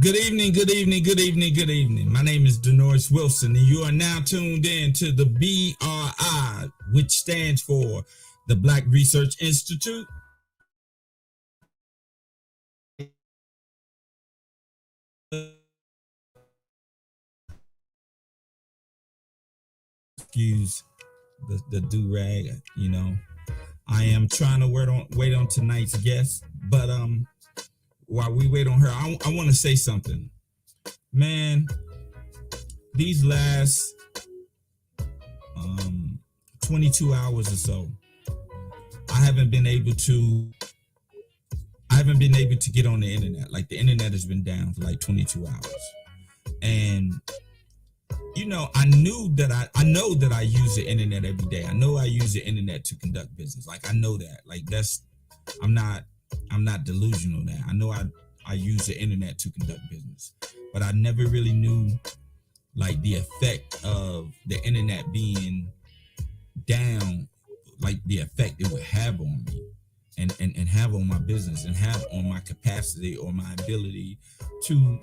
Good evening, good evening, good evening, good evening. My name is Denoris Wilson, and you are now tuned in to the BRI, which stands for the Black Research Institute. Excuse the do-rag, I am trying to wait on tonight's guest, but while we wait on her, I want to say something. Man, these last 22 hours or so, I haven't been able to get on the internet. Like, the internet has been down for like 22 hours. And I know that I use the internet every day. I know I use the internet to conduct business. Like, I know that. Like, I'm not delusional now. I know I use the internet to conduct business. But I never really knew like the effect of the internet being down, like the effect it would have on me and have on my business and have on my capacity or my ability to,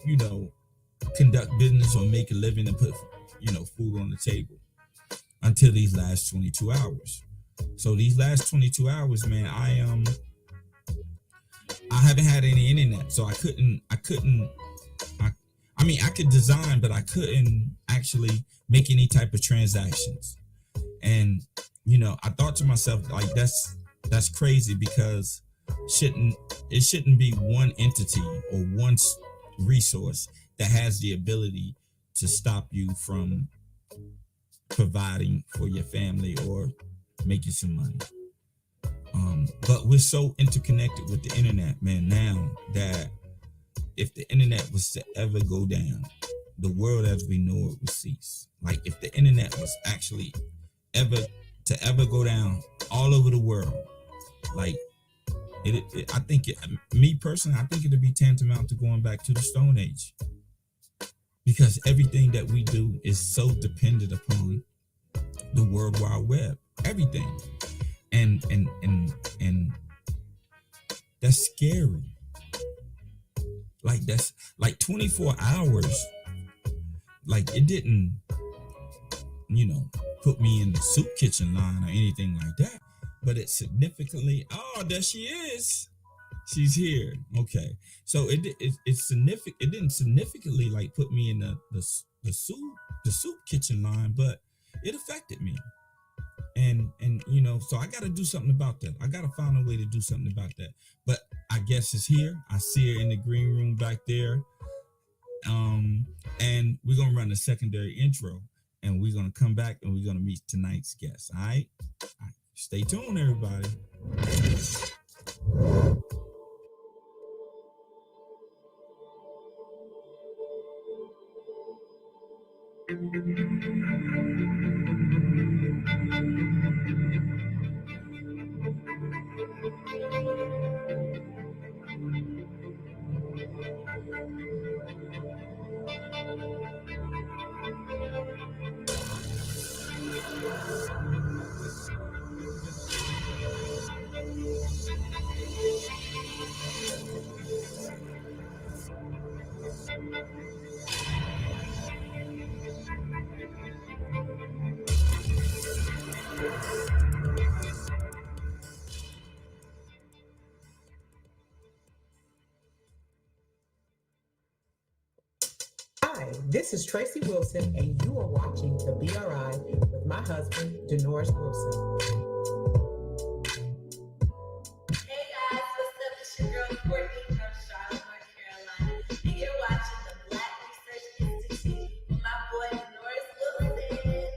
conduct business or make a living and put, food on the table until these last 22 hours. So these last 22 hours, man, I haven't had any internet. So I could design, but I couldn't actually make any type of transactions. And, I thought to myself, like, that's crazy, because it shouldn't be one entity or one resource that has the ability to stop you from providing for your family or making some money. But we're so interconnected with the internet, man, now that if the internet was to ever go down, the world as we know it would cease. Like, if the internet was actually ever go down all over the world, like I think me personally, I think it'd be tantamount to going back to the Stone Age, because everything that we do is so dependent upon the World Wide Web, everything, and that's scary. Like, that's like 24 hours. Like, it didn't, put me in the soup kitchen line or anything like that. But it significantly, there she is. She's here. Okay. So it's significant. It didn't significantly like put me in the soup kitchen line, but it affected me. And so I got to do something about that. I got to find a way to do something about that. But I guess it's here. I see her in the green room back there. And we're going to run a secondary intro, and we're going to come back and we're going to meet tonight's guest. All right. Stay tuned, everybody. Hi, this is Tracy Wilson, and you are watching the BRI with my husband, Denoris Wilson. Hey guys, what's up? It's your girl Courtney from Charlotte, North Carolina, and you're watching the Black Research Institute with my boy Denoris Wilson.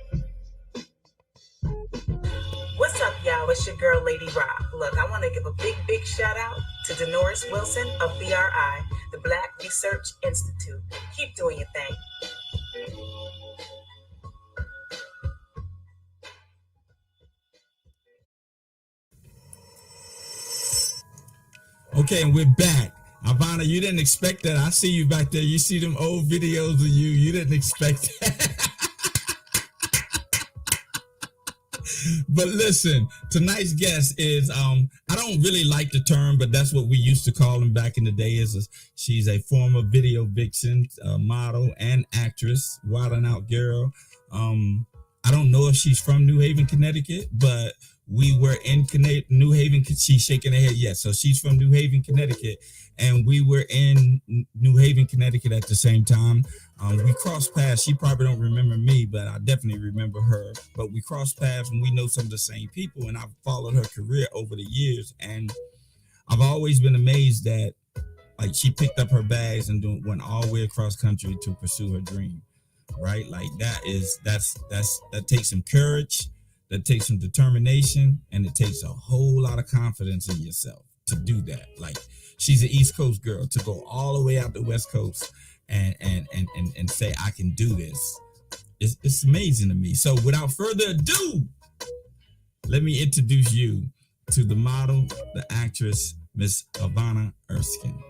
What's up, y'all? It's your girl, Lady Rock. Look, I want to give a big shout out to Denoris Wilson of BRI, the Black Research Institute. Keep doing your thing. Okay, and we're back. Ivonnah, you didn't expect that. I see you back there. You see them old videos of you. You didn't expect that. But listen, tonight's guest is I don't really like the term, but that's what we used to call him back in the day. She's a former video vixen, model, and actress, wild and out girl. I don't know if she's from New Haven, Connecticut, but we were in New Haven. She's shaking her head yes. So she's from New Haven, Connecticut, and we were in New Haven, Connecticut at the same time. We crossed paths. She probably don't remember me, but I definitely remember her. But we crossed paths and we know some of the same people, and I've followed her career over the years, and I've always been amazed that like she picked up her bags and went all the way across country to pursue her dream. Right? Like that takes some courage, that takes some determination, and it takes a whole lot of confidence in yourself to do that. Like she's an East Coast girl to go all the way out the West Coast and say I can do this. It's amazing to me. So without further ado, let me introduce you to the model, the actress, Miss Ivonnah Erskine.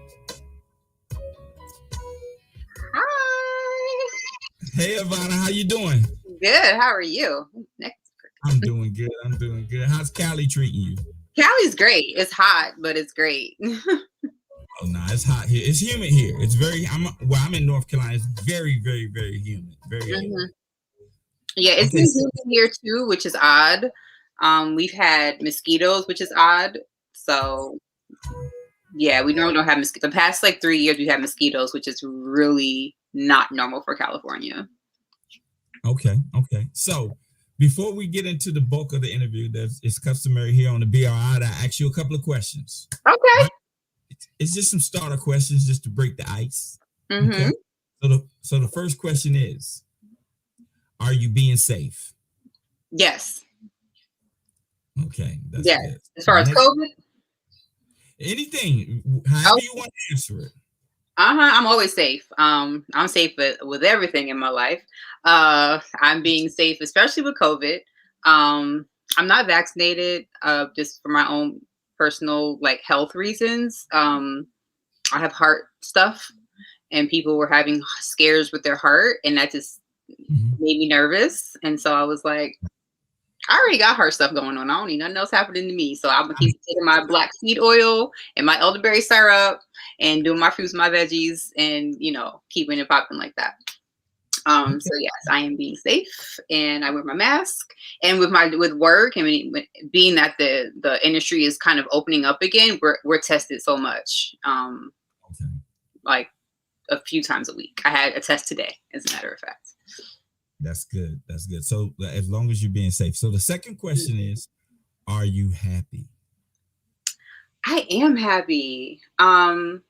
Hi. Hey Ivonnah, how you doing? Good. How are you? Next. I'm doing good. I'm doing good. How's Cali treating you? Cali's great. It's hot, but it's great. Oh no, it's hot here. It's humid here. It's very. I'm in North Carolina. It's very, very, very humid. Very humid. Yeah, it's Okay, been humid here too, which is odd. We've had mosquitoes, which is odd. So yeah, we normally don't have mosquitoes. The past like 3 years, we had mosquitoes, which is really not normal for California. Okay. So before we get into the bulk of the interview, it's customary here on the BRI to ask you a couple of questions. Okay. Right? It's just some starter questions just to break the ice. Mm-hmm. Okay. So the first question is, are you being safe? Yes. Okay. That's yes. Good. As far as COVID? Anything, however you want to answer it. I'm always safe. I'm safe with everything in my life. I'm being safe, especially with COVID. I'm not vaccinated, just for my own personal like health reasons. I have heart stuff, and people were having scares with their heart, and that just made me nervous. And so I was like, I already got heart stuff going on. I don't need nothing else happening to me. So I'm gonna keep taking my black seed oil and my elderberry syrup and doing my fruits, my veggies, and keeping it popping like that. So yes, I am being safe, and I wear my mask. And with work, and being that the industry is kind of opening up again, we're tested so much, like a few times a week. I had a test today, as a matter of fact. That's good. That's good. So as long as you're being safe. So the second question is, are you happy? I am happy. I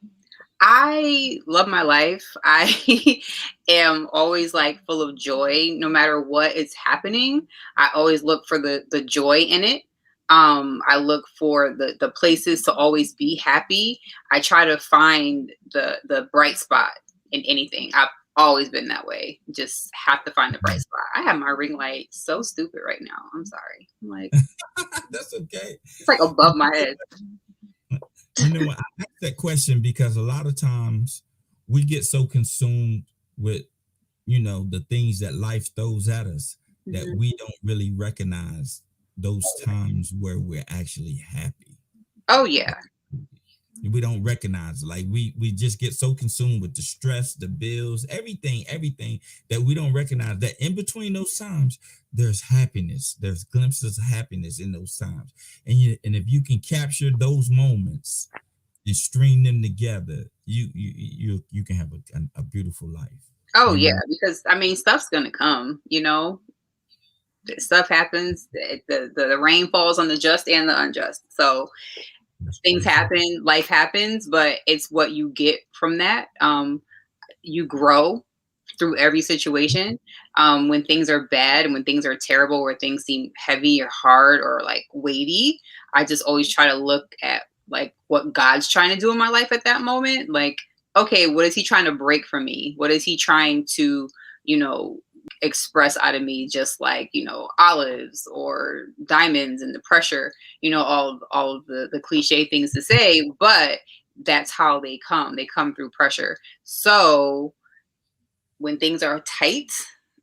love my life. I am always like full of joy, no matter what is happening. I always look for the joy in it. I look for the places to always be happy. I try to find the bright spot in anything. I've always been that way. Just have to find the bright spot. I have my ring light so stupid right now. I'm sorry. I'm like, that's okay. It's like above my head. You know what? I ask that question because a lot of times we get so consumed with, the things that life throws at us that we don't really recognize those times where we're actually happy. Oh yeah. We don't recognize it. Like we just get so consumed with the stress, the bills, everything that we don't recognize that in between those times there's happiness. There's glimpses of happiness in those times, and if you can capture those moments and string them together, you can have a beautiful life. Oh yeah, because stuff's gonna come. Stuff happens. The rain falls on the just and the unjust. So things happen, life happens, but it's what you get from that. You grow through every situation. When things are bad and when things are terrible, or things seem heavy or hard or like weighty, I just always try to look at like what God's trying to do in my life at that moment. Like, okay, what is he trying to break from me? What is he trying to, express out of me? Just like, olives or diamonds and the pressure, all of the cliche things to say, but that's how they come. They come through pressure. So when things are tight,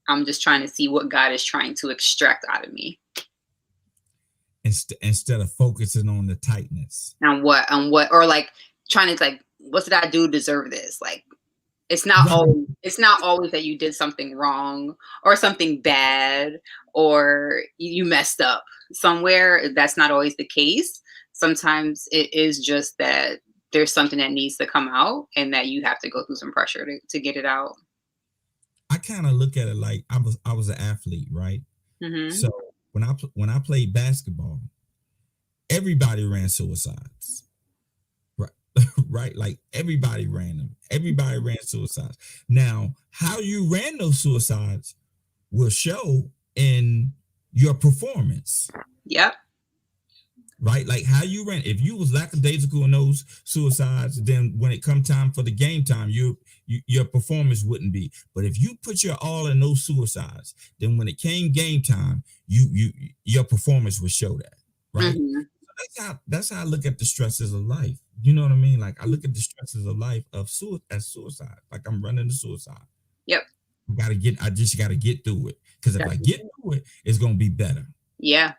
I'm just trying to see what God is trying to extract out of me. instead of focusing on the tightness. Or like trying to like, what did I do to deserve this? Like, it's not always that you did something wrong or something bad or you messed up somewhere. That's not always the case. Sometimes it is just that there's something that needs to come out and that you have to go through some pressure to get it out. I kind of look at it like I was an athlete, right? Mm-hmm. So when I played basketball, everybody ran suicides, right? Right? Like everybody ran them. Everybody ran suicides. Now, how you ran those suicides will show in your performance. Yep. Right? Like how you ran. If you was lackadaisical in those suicides, then when it come time for the game time, your performance wouldn't be. But if you put your all in those suicides, then when it came game time, your performance would show that. Right? Mm-hmm. So that's how I look at the stresses of life. You know what I mean? Like I look at the stresses of life as suicide. Like I'm running the suicide. Yep. I just gotta get through it. Because if I get through it, it's gonna be better. Yeah.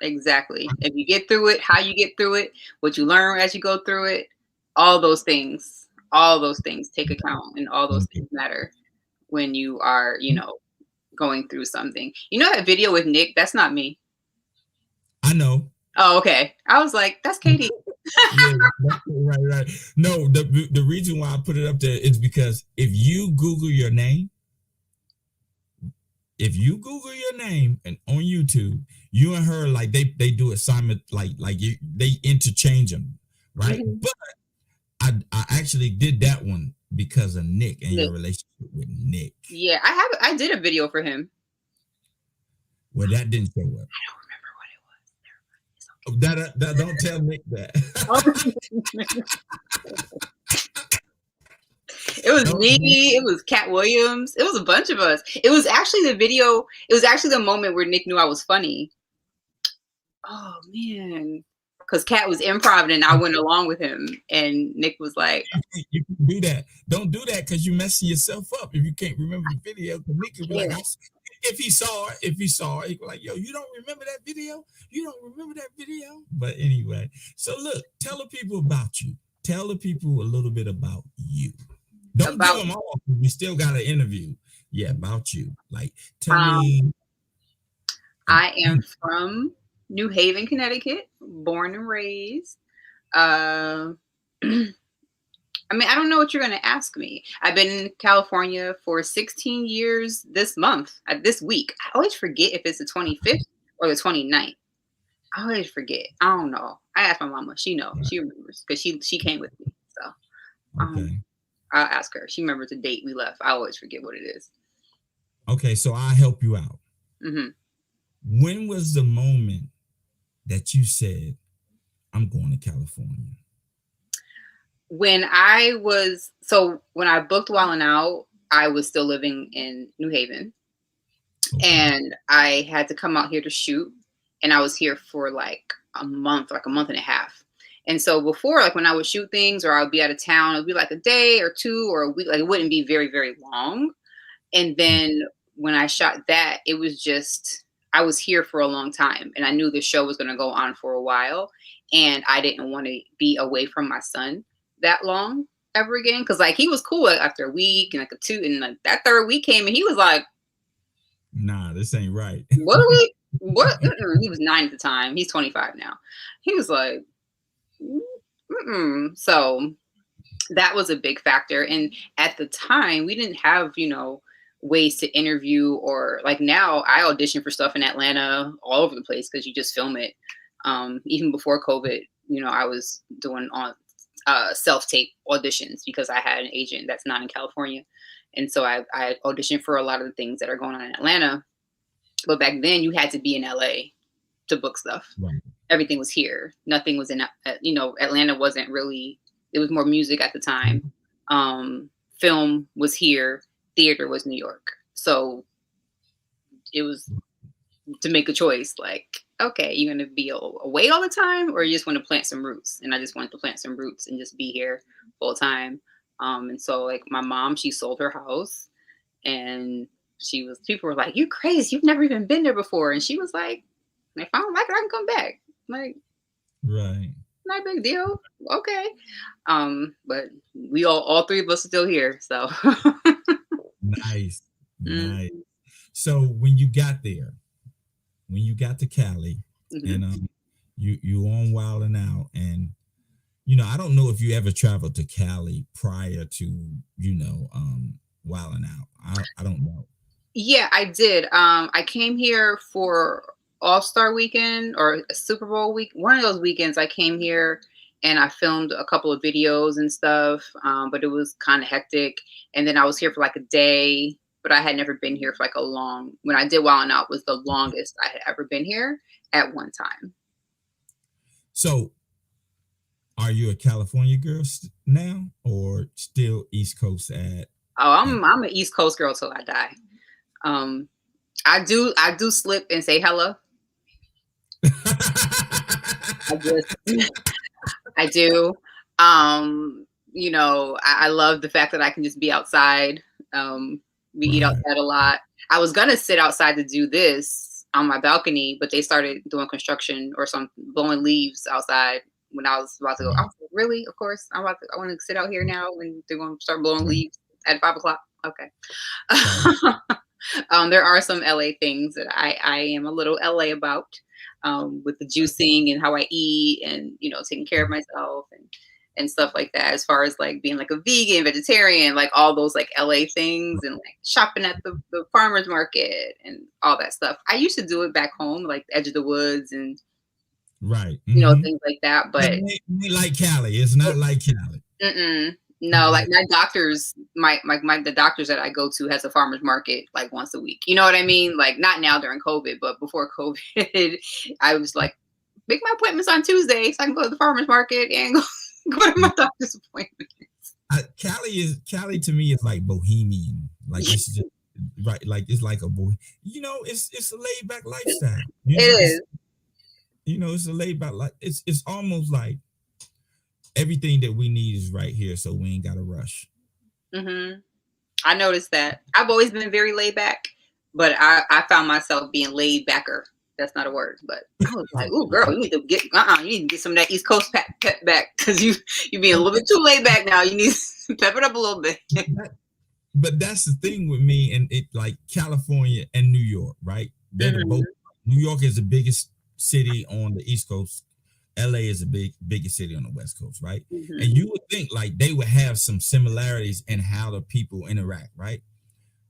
Exactly. If you get through it, how you get through it, what you learn as you go through it, all those things take account, and all those things matter when you are, going through something. You know that video with Nick? That's not me. I know. Oh, okay. I was like, that's Katie. Yeah, right. No, the reason why I put it up there is because if you Google your name and on YouTube, you and her, like they do assignment, like they interchange them, right? Mm-hmm. But I actually did that one because of Nick and your relationship with Nick. Yeah, I did a video for him. Well, that didn't show up. I don't remember what it was. That don't tell Nick that. It was me. It was Cat Williams. It was a bunch of us. It was actually the video. It was actually the moment where Nick knew I was funny. Oh man, because Cat was improv and I went along with him, and Nick was like, "You can do that. Don't do that because you're messing yourself up if you can't remember the video." Nick would be like, if he saw it, he'd be like, "Yo, you don't remember that video? You don't remember that video?" But anyway, so look, tell the people about you. Tell the people a little bit about you. Don't give them all. We still got an interview. Yeah, about you. Like, tell me. I am from New Haven, Connecticut, born and raised. I mean, I don't know what you're going to ask me. I've been in California for 16 years this week. I always forget if it's the 25th or the 29th. I always forget. I don't know. I asked my mama. She knows. She remembers because she came with me. So okay. I'll ask her. She remembers the date we left. I always forget what it is. Okay, so I'll help you out. Mm-hmm. When was the moment that you said, I'm going to California? When I booked Wildin' Out, I was still living in New Haven. Okay. And I had to come out here to shoot. And I was here for like a month and a half. And so before, like when I would shoot things or I would be out of town, it would be like a day or two or a week. Like it wouldn't be very, very long. And then when I shot that, it was just, I was here for a long time. And I knew the show was going to go on for a while. And I didn't want to be away from my son that long ever again. Cause like he was cool after a week and like a two. And like that third week came and he was like, nah, this ain't right. What? He was 9 at the time. He's 25 now. He was like, So that was a big factor. And at the time we didn't have, ways to interview or like now I audition for stuff in Atlanta all over the place because you just film it. Even before COVID, I was doing on self-tape auditions because I had an agent that's not in California. And so I auditioned for a lot of the things that are going on in Atlanta. But back then you had to be in LA to book stuff. Right. Everything was here. Nothing was in, Atlanta wasn't really, it was more music at the time. Film was here. Theater was New York. So it was to make a choice like, okay, you're going to be away all the time or you just want to plant some roots? And I just wanted to plant some roots and just be here full time. And so like my mom, she sold her house and people were like, you crazy. You've never even been there before. And she was like, If I don't like it, I can come back. Like, Right. not a big deal. Okay. But we all three of us are still here. So Nice. mm, Nice. So when you got there, when you got to Cali, mhm. and you on Wild and Out, and I don't know if you ever traveled to Cali prior to Wild and Out. I don't know. Yeah, I did. I came here for All-Star Weekend or a Super Bowl week. One of those weekends I came here and I filmed a couple of videos and stuff. But it was kind of hectic. And then I was here for like a day, but I had never been here for like a long. When I did Wild and Out was the longest I had ever been here at one time. So are you a California girl now, or still East Coast Oh, at I'm an East Coast girl till I die. Um, I do slip and say hello. I just I do. I love the fact that I can just be outside. We eat Right. outside a lot. I was gonna sit outside to do this on my balcony, but they started doing construction or some blowing leaves outside when I was about to go. I was like, really? Of course, I want to sit out here now when they're going to start blowing Right. leaves at 5 o'clock. Okay. Right. There are some LA things that I am a little LA about, with the juicing and how I eat and, taking care of myself and stuff like that, as far as like being like a vegan, vegetarian, like all those like LA things and like shopping at the farmer's market and all that stuff. I used to do it back home, like the edge of the woods and, Right. Mm-hmm. things like that. But But it ain't like Cali. It's not like Cali. mm-mm. Not No, like like my doctors, the doctors that I go to has a farmer's market like once a week. You know what I mean? Like not now during COVID, but before COVID, I was like, make my appointments on Tuesday so I can go to the farmer's market and go to my doctor's appointment. Cali to me is like bohemian. Like it's just right. Like it's like a boy. It's a laid back lifestyle. It is. It's a laid back life. It's almost like everything that we need is right here, so we ain't got to rush. Mm-hmm. I noticed that. I've always been very laid back, but I found myself being laid backer. That's not a word, but I was like, "Ooh, girl, you need to get some of that East Coast pep back because you being a little bit too laid back now. You need to pep it up a little bit." But that's the thing with me and it, like California and New York, right? They're the both. New York is the biggest city on the East Coast. LA is the biggest city on the West Coast, right? Mm-hmm. And you would think like they would have some similarities in how the people interact, right?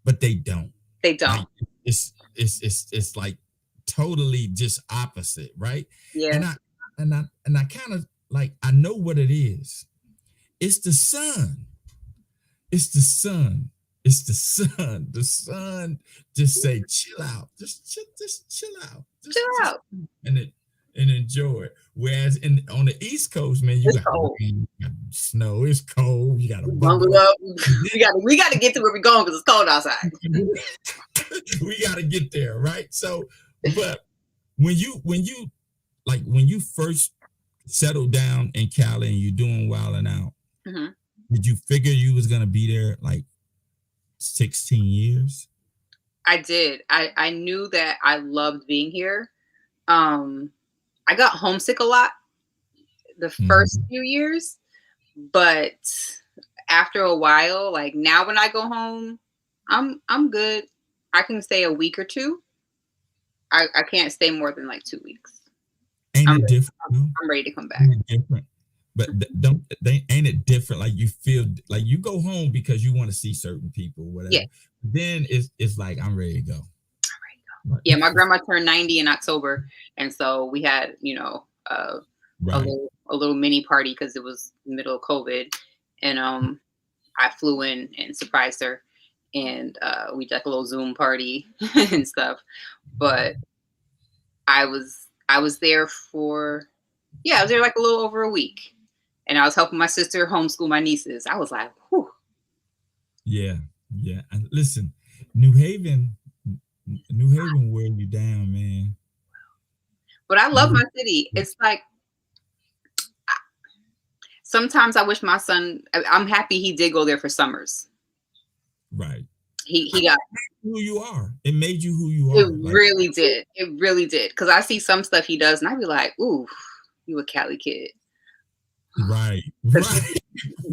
But they don't. They don't. Like, it's like totally just opposite, right? Yeah. And I kind of like I know what it is. It's the sun. It's the sun. It's the sun. The sun just say chill out. Just chill out. Chill out. And enjoy it. Whereas on the East Coast, man, you got rain, you got snow, it's cold, you got to bundle up. We got to get to where we're going because it's cold outside. We got to get there, right? So, but when you first settled down in Cali and you're doing Wild and Out, mm-hmm. did you figure you was gonna be there like 16 years? I did. I knew that I loved being here. I got homesick a lot the first few years, but after a while, like now when I go home, I'm good. I can stay a week or two. I can't stay more than like 2 weeks. Ain't it different? I'm ready to come back. Ain't it different? But ain't it different? Like you feel like you go home because you want to see certain people, whatever. Yeah. Then it's like I'm ready to go. Yeah, my grandma turned 90 in October, and so we had a little mini party because it was the middle of COVID, and I flew in and surprised her, and we did like a little Zoom party and stuff. But I was there I was there like a little over a week, and I was helping my sister homeschool my nieces. I was like, whew. Yeah. And listen, New Haven wearing you down, man. But I love my city. It's like sometimes I wish my son. I'm happy he did go there for summers. Right. he got who you are. It made you who you it are. Like, really did. It really did. Because I see some stuff he does, and I be like, "Ooh, you a Cali kid." right, Because right.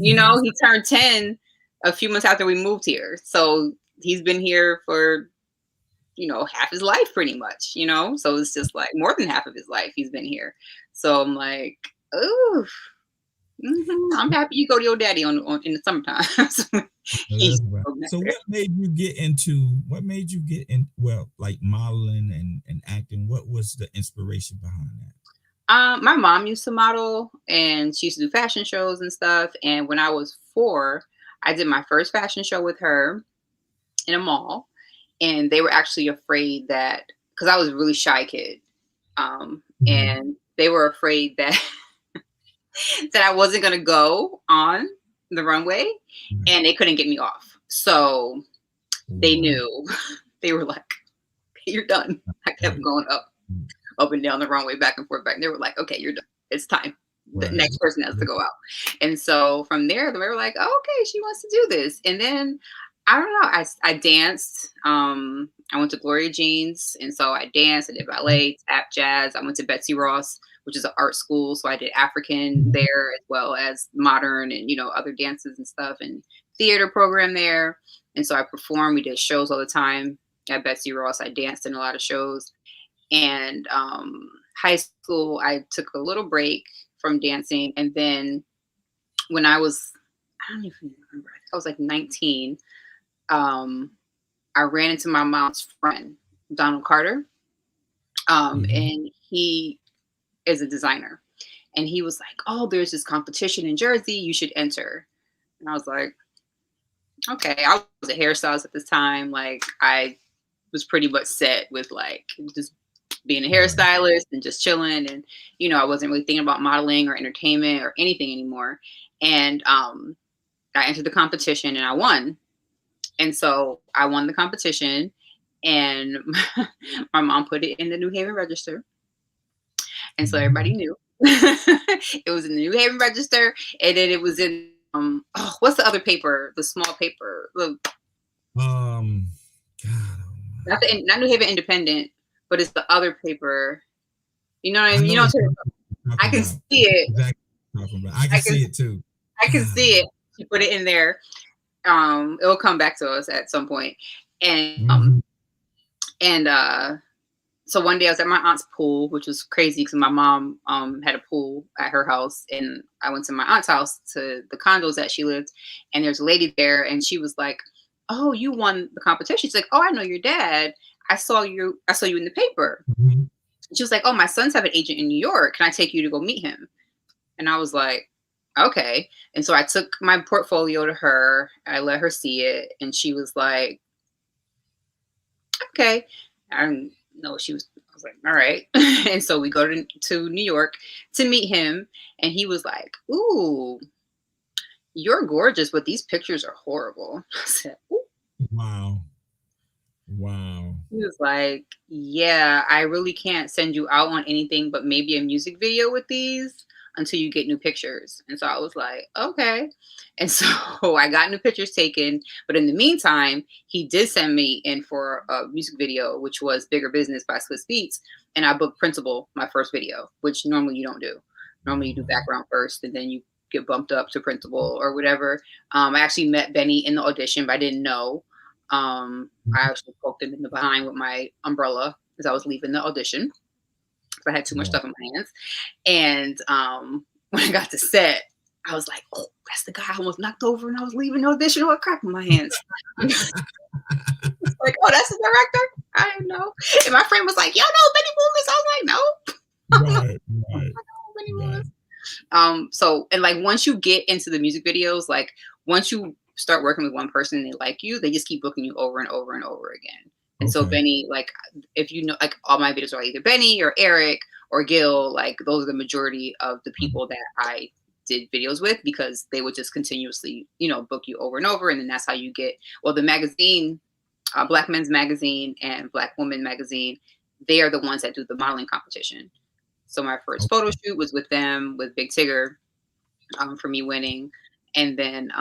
he turned 10 a few months after we moved here, so he's been here for half his life, pretty much. So it's just like more than half of his life he's been here. So I'm like, ooh. I'm happy you go to your daddy on in the summertime. That's right. So what made you get into well, like modeling and acting? What was the inspiration behind that? My mom used to model, and she used to do fashion shows and stuff. And when I was 4, I did my first fashion show with her in a mall, and they were actually afraid that because I was a really shy kid, and they were afraid that that I wasn't gonna go on the runway, and they couldn't get me off. So they knew. They were like, "You're done." I kept going up and down the runway, back and forth, back. And they were like, "Okay, you're done. It's time. The next person has to go out." And so from there, they were like, "Oh, okay, she wants to do this." And then I don't know. I danced. I went to Gloria Jean's, and so I danced. I did ballet, tap, jazz. I went to Betsy Ross, which is an art school, so I did African there as well as modern and other dances and stuff, and theater program there. And so I performed. We did shows all the time at Betsy Ross. I danced in a lot of shows. And high school, I took a little break from dancing, and then when I don't even remember. I think I was like 19. I ran into my mom's friend, Donald Carter, and he is a designer. And he was like, "Oh, there's this competition in Jersey. You should enter." And I was like, "Okay." I was a hairstylist at this time. Like, I was pretty much set with like just being a hairstylist and just chilling. And, I wasn't really thinking about modeling or entertainment or anything anymore. And I entered the competition and I won. And so I won the competition, and my mom put it in the New Haven Register. And so everybody knew. It was in the New Haven Register, and then it was in what's the other paper? The small paper. God, not New Haven Independent, but it's the other paper. You know what I mean? I can see it. Exactly. I can see it too. I can see it. She put it in there. It'll come back to us at some point. And so one day I was at my aunt's pool, which was crazy because my mom had a pool at her house, and I went to my aunt's house to the condos that she lived, and there's a lady there, and she was like, "Oh, you won the competition." She's like, "Oh, I know your dad. I saw you in the paper." She was like, "Oh, my sons have an agent in New York. Can I take you to go meet him?" And I was like, "Okay." And so I took my portfolio to her. I let her see it, and she was like, "Okay." I didn't know I was like, "All right." And so we go to New York to meet him, and he was like, "Ooh, you're gorgeous, but these pictures are horrible." I said, "Ooh." Wow. He was like, "Yeah, I really can't send you out on anything but maybe a music video with these until you get new pictures." And so I was like, "Okay." And so I got new pictures taken. But in the meantime, he did send me in for a music video, which was Bigger Business by Swiss Beats. And I booked Principal, my first video, which normally you don't do. Normally you do background first, and then you get bumped up to Principal or whatever. I actually met Benny in the audition, but I didn't know. I actually poked him in the behind with my umbrella as I was leaving the audition. I had too much stuff in my hands. And when I got to set, I was like, "Oh, that's the guy I almost knocked over and I was leaving the audition with crap in my hands." Like, "Oh, that's the director?" I didn't know. And my friend was like, "Yo, no, Benny Loomis." I was like, "No." Right. So, and like once you get into the music videos, like once you start working with one person and they like you, they just keep booking you over and over and over again. And so Benny, like, if you know, like all my videos are either Benny or Eric or Gil, like those are the majority of the people that I did videos with, because they would just continuously, book you over and over. And then that's how you get, well, the magazine, Black Men's Magazine and Black Women Magazine, they are the ones that do the modeling competition. So my first photo shoot was with them, with Big Tigger, for me winning. And then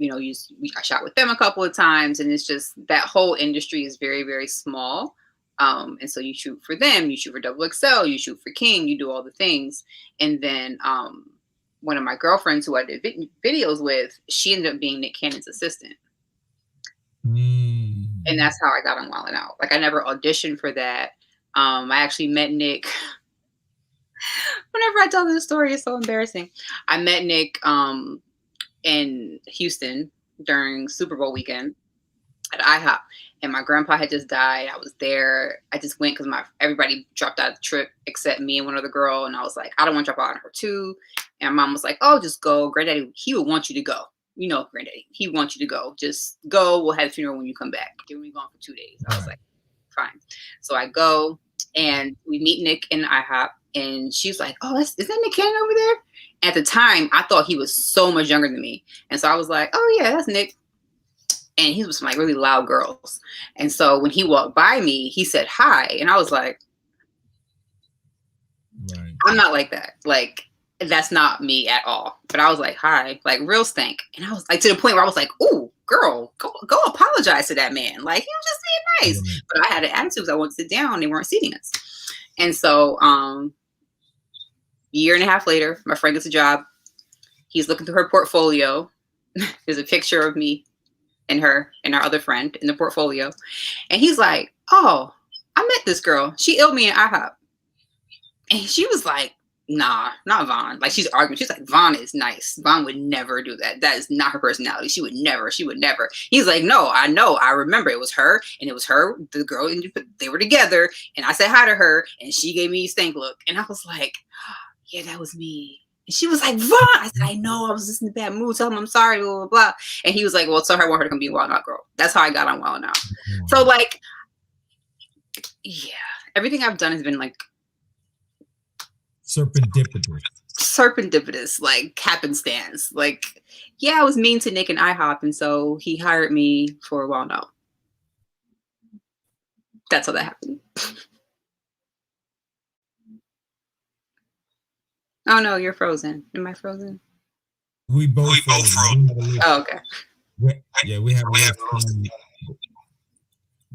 I shot with them a couple of times, and it's just that whole industry is very, very small. And so you shoot for them, you shoot for Double XL, you shoot for King, you do all the things. And then one of my girlfriends who I did videos with, she ended up being Nick Cannon's assistant. And that's how I got on Wild 'N Out. Like, I never auditioned for that. I actually met Nick. Whenever I tell this story, it's so embarrassing. I met Nick in Houston during Super Bowl weekend at IHOP, and my grandpa had just died. I was there. I just went because everybody dropped out of the trip except me and one other girl, and I was like, I don't want to drop out on her too. And Mom was like, oh, just go. Granddaddy, he would want you to go. You know, Granddaddy, he wants you to go. Just go. We'll have a funeral when you come back. You're only gone for 2 days. I was like, fine. So I go, and we meet Nick in IHOP, and she's like, oh, is that Nick Cannon over there? At the time, I thought he was so much younger than me. And so I was like, oh, yeah, that's Nick. And he was like really loud girls. And so when he walked by me, he said, hi. And I was like, right. I'm not like that. Like, that's not me at all. But I was like, hi, like real stank. And I was like, to the point where I was like, ooh, girl, go apologize to that man. Like, he was just being nice. Mm-hmm. But I had an attitude because I wanted to sit down. They weren't seating us. And so year and a half later, my friend gets a job. He's looking through her portfolio. There's a picture of me and her and our other friend in the portfolio. And he's like, oh, I met this girl. She illed me in IHOP. And she was like, nah, not Vaughn. Like, she's arguing. She's like, Vaughn is nice. Vaughn would never do that. That is not her personality. She would never. He's like, no, I know. I remember it was her, and it was her, the girl, and they were together. And I said hi to her, and she gave me a stank look. And I was like, yeah, that was me. And she was like, Vaughn. I said, I know. I was just in a bad mood. Tell him I'm sorry, blah, blah, blah. And he was like, well, tell her I want her to come be a Wild 'N Out girl. That's how I got on Wild 'N Out. So, like, yeah, everything I've done has been, like, serendipitous, like happenstance. Like, yeah, I was mean to Nick and IHOP, and so he hired me for Wild 'N Out. That's how that happened. Oh no, you're frozen. Am I frozen? We both frozen. Oh, okay. We have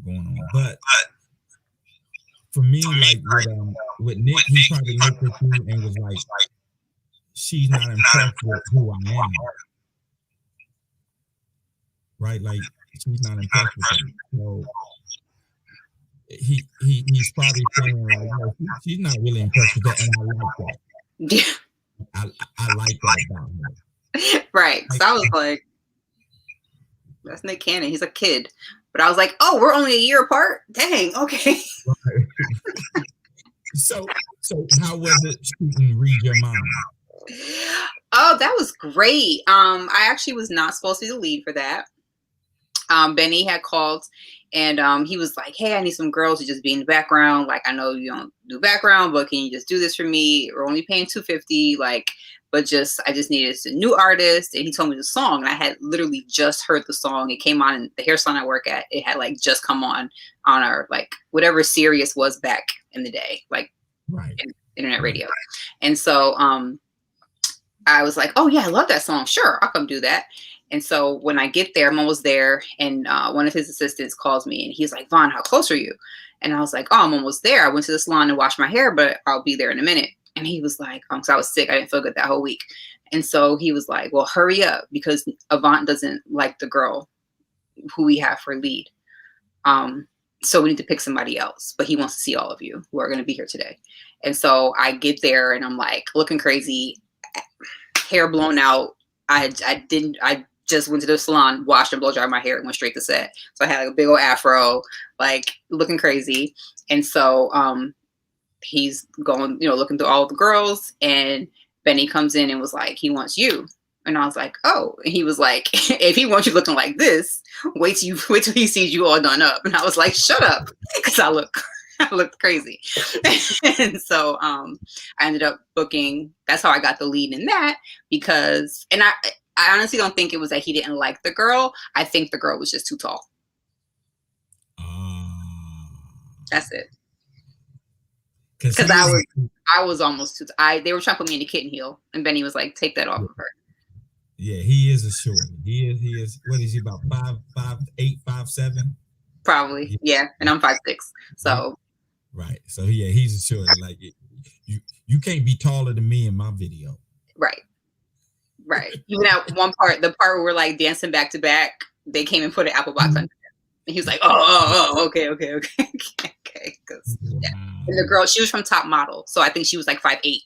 going on, but for me, like with Nick, he probably looked at you and was like, she's not impressed with who I am. Right? Like, she's not impressed with me. So he's probably saying, like, no, she's not really impressed with that, and I like that. Yeah. I like that about her. Right. So I was like, that's Nick Cannon. He's a kid. But I was like, oh, we're only a year apart? Dang, okay. Right. So how was it shooting Read Your Mind? Oh, that was great. I actually was not supposed to be the lead for that. Benny had called, and he was like, hey, I need some girls to just be in the background. Like, I know you don't do background, but can you just do this for me? We're only paying $250, like, but I just needed a new artist. And he told me the song, and I had literally just heard the song. It came on in the hair salon I work at. It had like just come on our, like, whatever Sirius was back in the day, like, right, internet radio. And so I was like, oh yeah, I love that song. Sure, I'll come do that. And so when I get there, I'm almost there, and one of his assistants calls me, and he's like, Vaughn, how close are you? And I was like, oh, I'm almost there. I went to the salon to wash my hair, but I'll be there in a minute. And he was like, because I was sick, I didn't feel good that whole week. And so he was like, well, hurry up, because Avant doesn't like the girl who we have for lead. So we need to pick somebody else, but he wants to see all of you who are going to be here today. And so I get there, and I'm like looking crazy, hair blown out. I just went to the salon, washed and blow dried my hair, and went straight to set. So I had like a big old afro, like looking crazy. And so he's going, looking through all the girls, and Benny comes in and was like, he wants you. And I was like, oh. And he was like, if he wants you looking like this, wait till he sees you all done up. And I was like, shut up, because I looked crazy. And so I ended up booking. That's how I got the lead in that, because, and I honestly don't think it was that he didn't like the girl. I think the girl was just too tall. That's it. Because I was almost too. They were trying to put me in a kitten heel, and Benny was like, "Take that off of her." Yeah, he is a shorty. He is. What is he about 5'8", 5'7"? Probably. Yeah, Yeah. And I'm 5'6". yeah, So right. So yeah, he's a shorty. Like you, you can't be taller than me in my video. right. Right. Even at one part, the part where we're like dancing back to back, they came and put an apple box on him. And he was like, okay, okay, okay, okay. Because yeah. And the Wow. girl, she was from Top Model. So I think she was like 5'8"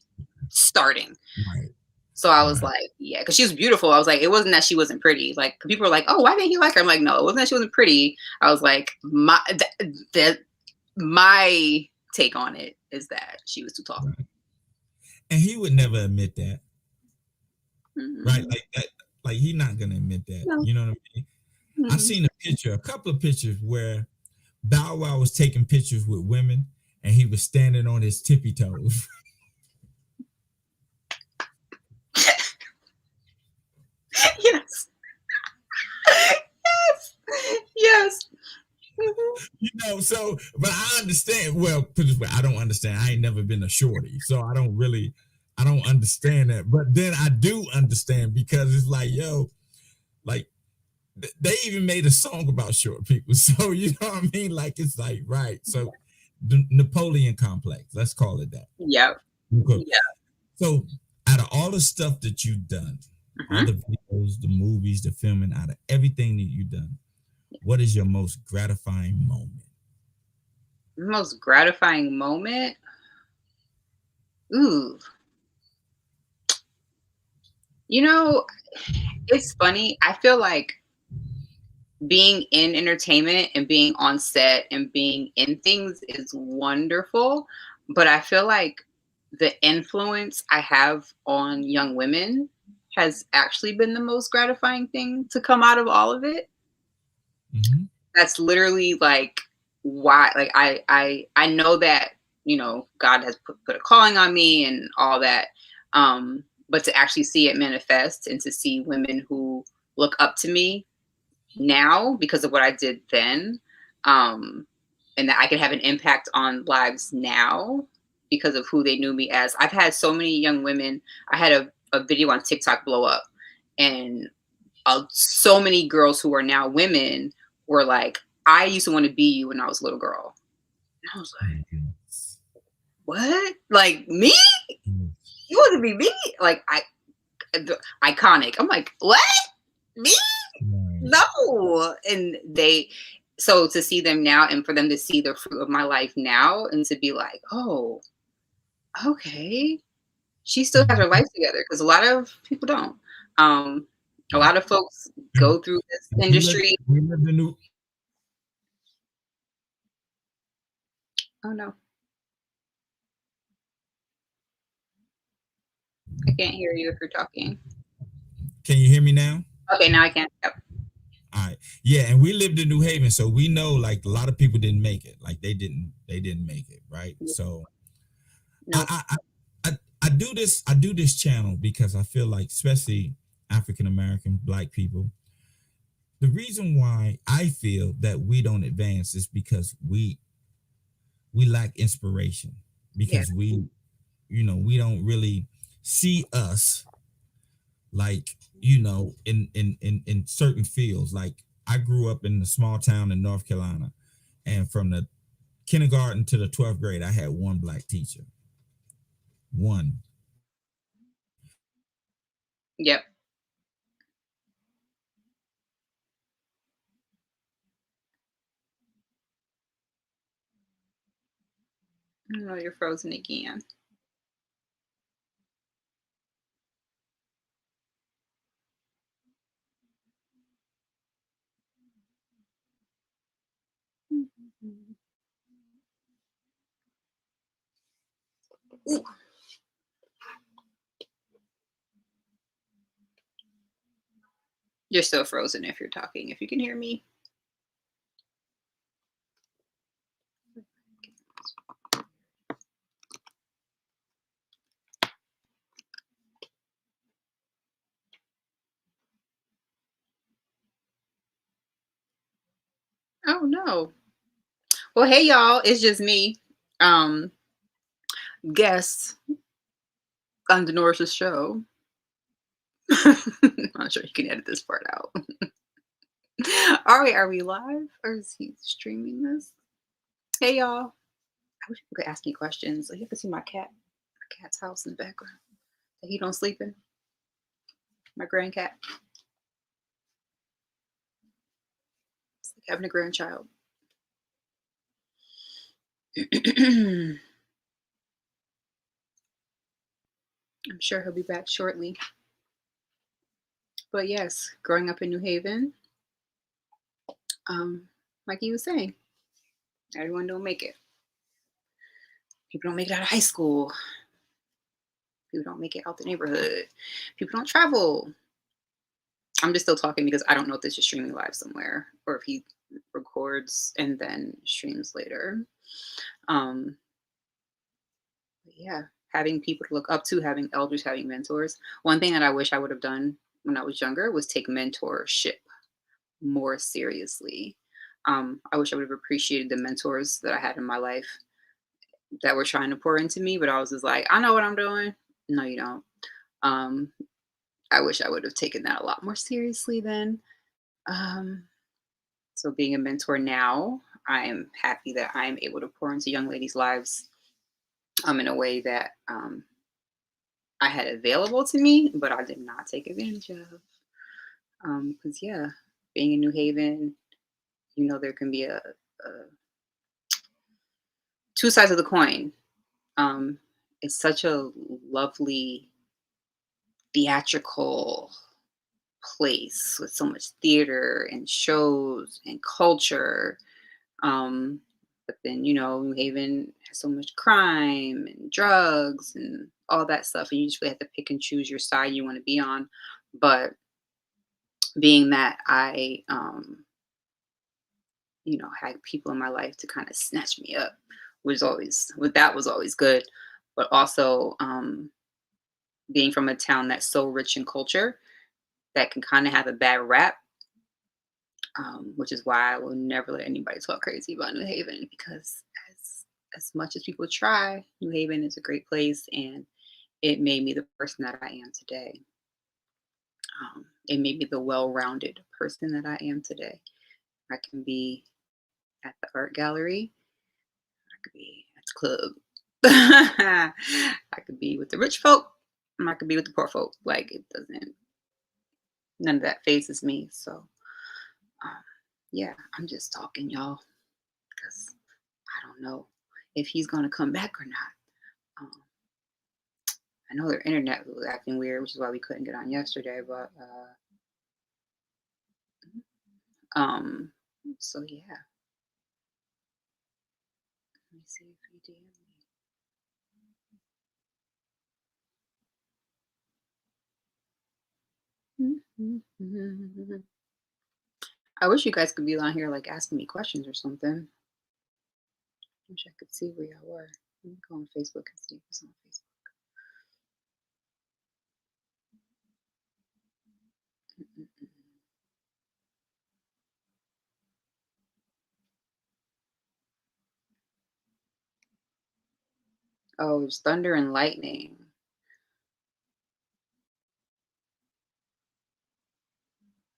starting. Right. So I was Right. like, yeah, because she was beautiful. I was like, it wasn't that she wasn't pretty. Like people were like, oh, why didn't he like her? I'm like, no, it wasn't that she wasn't pretty. I was like, my take on it is that she was too tall. Right. And he would never admit that. Right. Mm-hmm. Like that. Like he's not gonna admit that. No. You know what I mean? I Mm-hmm. seen a couple of pictures where Bow Wow was taking pictures with women and he was standing on his tippy toes. Yes. Yes. Yes. Mm-hmm. You know, so but I understand. Well, put it this way, I don't understand. I ain't never been a shorty, so I don't understand that. But then I do understand because it's like, yo, like they even made a song about short people. So you know what I mean? Like it's like right. So the Napoleon complex, let's call it that. Yep. Okay. Yeah. So out of all the stuff that you've done, all Mm-hmm. the videos, the movies, the filming, out of everything that you've done, what is your most gratifying moment? Most gratifying moment. Ooh. You know, it's funny. I feel like being in entertainment and being on set and being in things is wonderful. But I feel like the influence I have on young women has actually been the most gratifying thing to come out of all of it. Mm-hmm. That's literally like why, like I know that, you know, God has put a calling on me and all that. But to actually see it manifest and to see women who look up to me now because of what I did then, and that I can have an impact on lives now because of who they knew me as. I've had so many young women. I had a video on TikTok blow up, and so many girls who are now women were like, I used to want to be you when I was a little girl. And I was like, what? Like me? You want to be me? Like iconic. I'm like, what? Me? No. And so to see them now and for them to see the fruit of my life now and to be like, oh, okay, she still has her life together, because a lot of people don't. A lot of folks go through this industry. We live the new. Oh no, I can't hear you if you're talking. Can you hear me now? Okay, now I can. Yep. All right. Yeah, and we lived in New Haven, so we know like a lot of people didn't make it. Like they didn't make it, right? So No. I do this channel because I feel like, especially African American Black people, the reason why I feel that we don't advance is because we lack inspiration, Yeah. because we don't really see us, like, in certain fields. Like I grew up in a small town in North Carolina, and from the kindergarten to the 12th grade I had one Black teacher. One. Yep. Oh, you're frozen again. Ooh. You're still frozen if you're talking. If you can hear me. Oh no. Well, hey y'all, it's just me. Um, guest on Denoris's show. I'm not sure you can edit this part out. All right, are we live or is he streaming this? Hey y'all. I wish people could ask me questions. You have to see my cat's house in the background that he don't sleep in. My grandcat. It's like having a grandchild. I'm sure he'll be back shortly. But yes, growing up in New Haven, like he was saying, everyone don't make it. People don't make it out of high school. People don't make it out the neighborhood. People don't travel. I'm just still talking because I don't know if this is streaming live somewhere or if he records and then streams later. Yeah, having people to look up to, having elders, having mentors. One thing that I wish I would have done when I was younger was take mentorship more seriously. I wish I would have appreciated the mentors that I had in my life that were trying to pour into me, but I was just like, I know what I'm doing. No, you don't. I wish I would have taken that a lot more seriously then. So being a mentor now, I am happy that I am able to pour into young ladies' lives in a way that I had available to me, but I did not take advantage of. Because yeah, being in New Haven, there can be a two sides of the coin. It's such a lovely theatrical place with so much theater and shows and culture. But then, New Haven has so much crime and drugs and all that stuff. And you just really have to pick and choose your side you want to be on. But being that I, had people in my life to kind of snatch me up was always good. But also being from a town that's so rich in culture that can kind of have a bad rap, which is why I will never let anybody talk crazy about New Haven because as much as people try, New Haven is a great place and it made me the person that I am today. It made me the well-rounded person that I am today. I can be at the art gallery. I could be at the club. I could be with the rich folk. I could be with the poor folk. Like none of that phases me. So, yeah, I'm just talking, y'all, because I don't know if he's gonna come back or not. I know their internet was acting weird, which is why we couldn't get on yesterday. But so yeah. Let me see if he did. I wish you guys could be on here like asking me questions or something. Wish I could see where y'all were. Let me go on Facebook and see if it's on Facebook. Oh, it's thunder and lightning.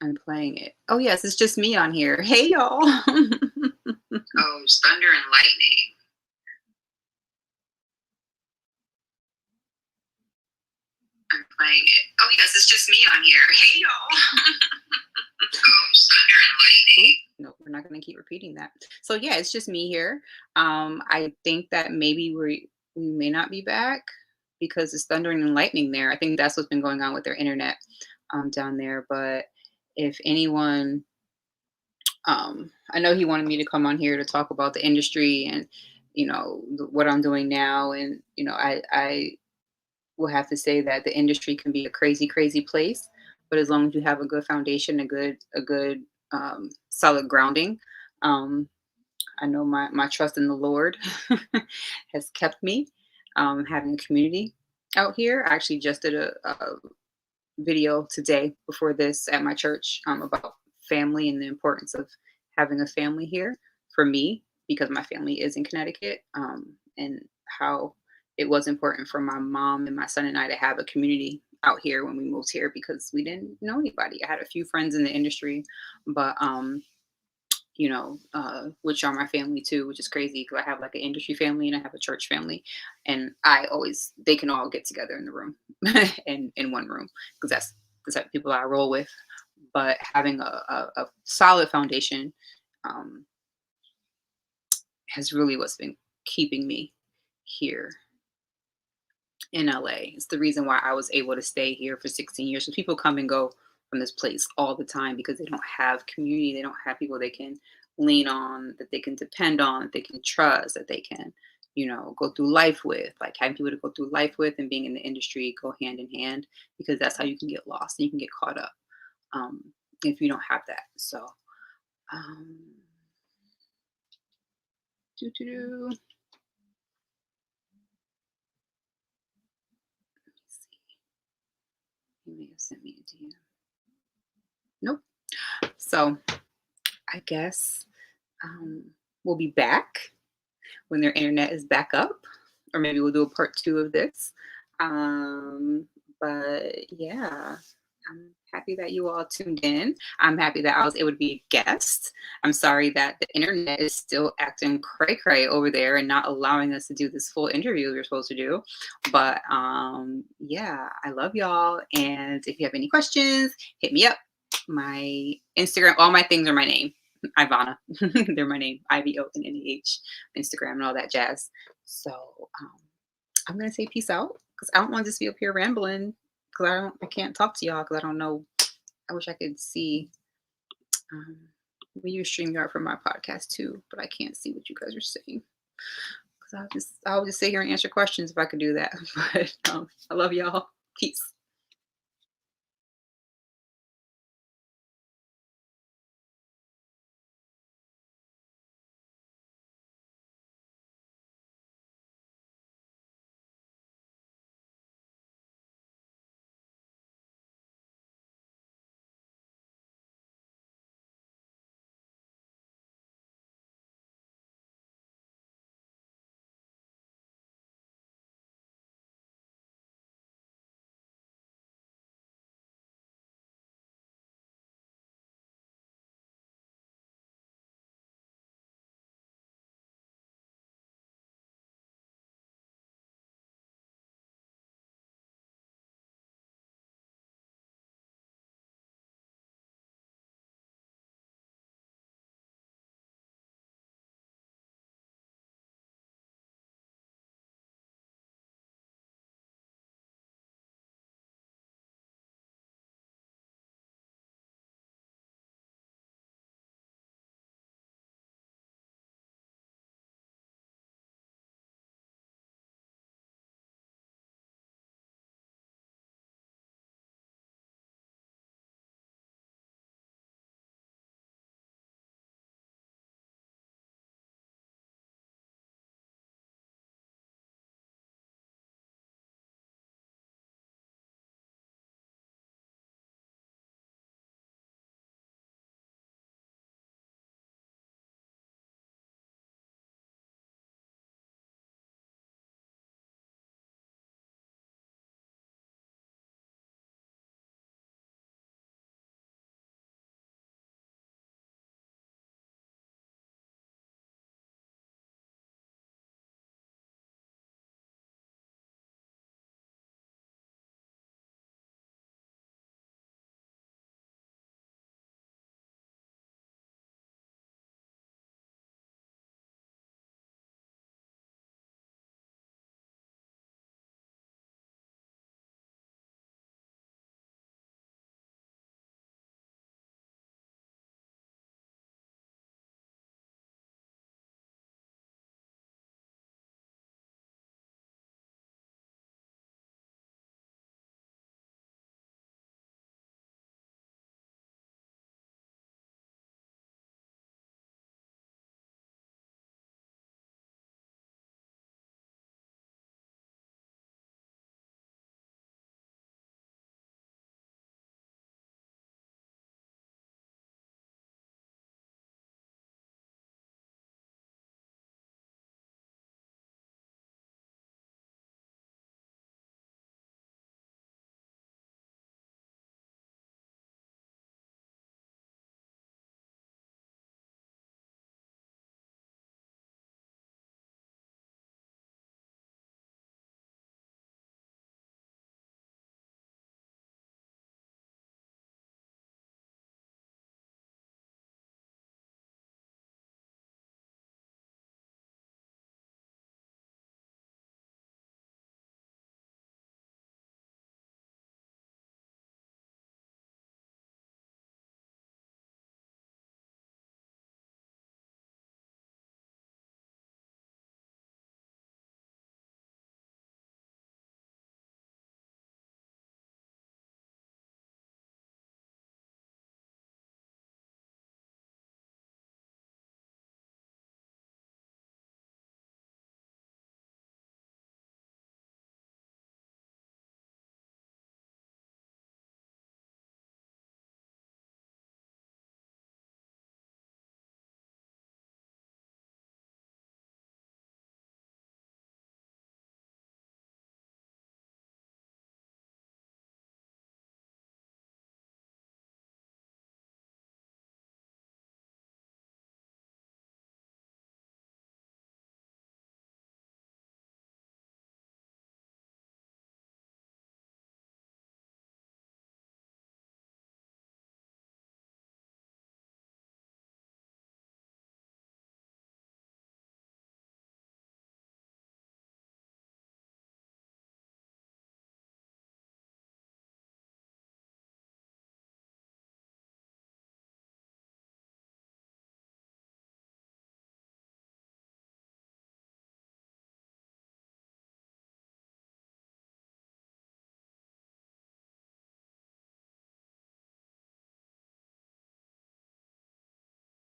I'm playing it. Oh yes, it's just me on here. Hey y'all. Oh, it's thunder and lightning. I'm playing it. Oh yes, it's just me on here. Hey y'all. Oh, it's thunder and lightning. No, we're not going to keep repeating that. So yeah, it's just me here. I think that maybe we may not be back because it's thundering and lightning there. I think that's what's been going on with their internet down there. But if anyone, I know he wanted me to come on here to talk about the industry and what I'm doing now, and I will have to say that the industry can be a crazy, crazy place, but as long as you have a good foundation, a good solid grounding, I know my trust in the Lord has kept me having a community out here. I actually just did a video today before this at my church about family and the importance of having a family here for me because my family is in Connecticut, and how it was important for my mom and my son and I to have a community out here when we moved here because we didn't know anybody. I had a few friends in the industry, but which are my family too, which is crazy because I have like an industry family and I have a church family, and they can all get together in the room, in one room, because that's the type of people I roll with. But having a solid foundation um, has really what's been keeping me here in LA. It's the reason why I was able to stay here for 16 years. So people come and go from this place all the time because they don't have community. They don't have people they can lean on, that they can depend on, that they can trust, that they can, go through life with. Like having people to go through life with and being in the industry go hand in hand, because that's how you can get lost and you can get caught up if you don't have that. So, um, doo-doo-doo. He may have sent me a DM. Nope. So I guess we'll be back when their internet is back up, or maybe we'll do a part 2 of this. But yeah, I'm happy that you all tuned in. I'm happy that I was able to be a guest. I'm sorry that the internet is still acting cray-cray over there and not allowing us to do this full interview we were supposed to do. But yeah, I love y'all. And if you have any questions, hit me up. My Instagram, all my things are my name, Ivonnah. They're my name, IVONNEH, Instagram and all that jazz. So I'm gonna say peace out, because I don't want to just be up here rambling, because I can't talk to y'all because I don't know. I wish I could see. We use StreamYard for my podcast too, but I can't see what you guys are saying, because I'll just sit here and answer questions if I could do that. But I love y'all. Peace.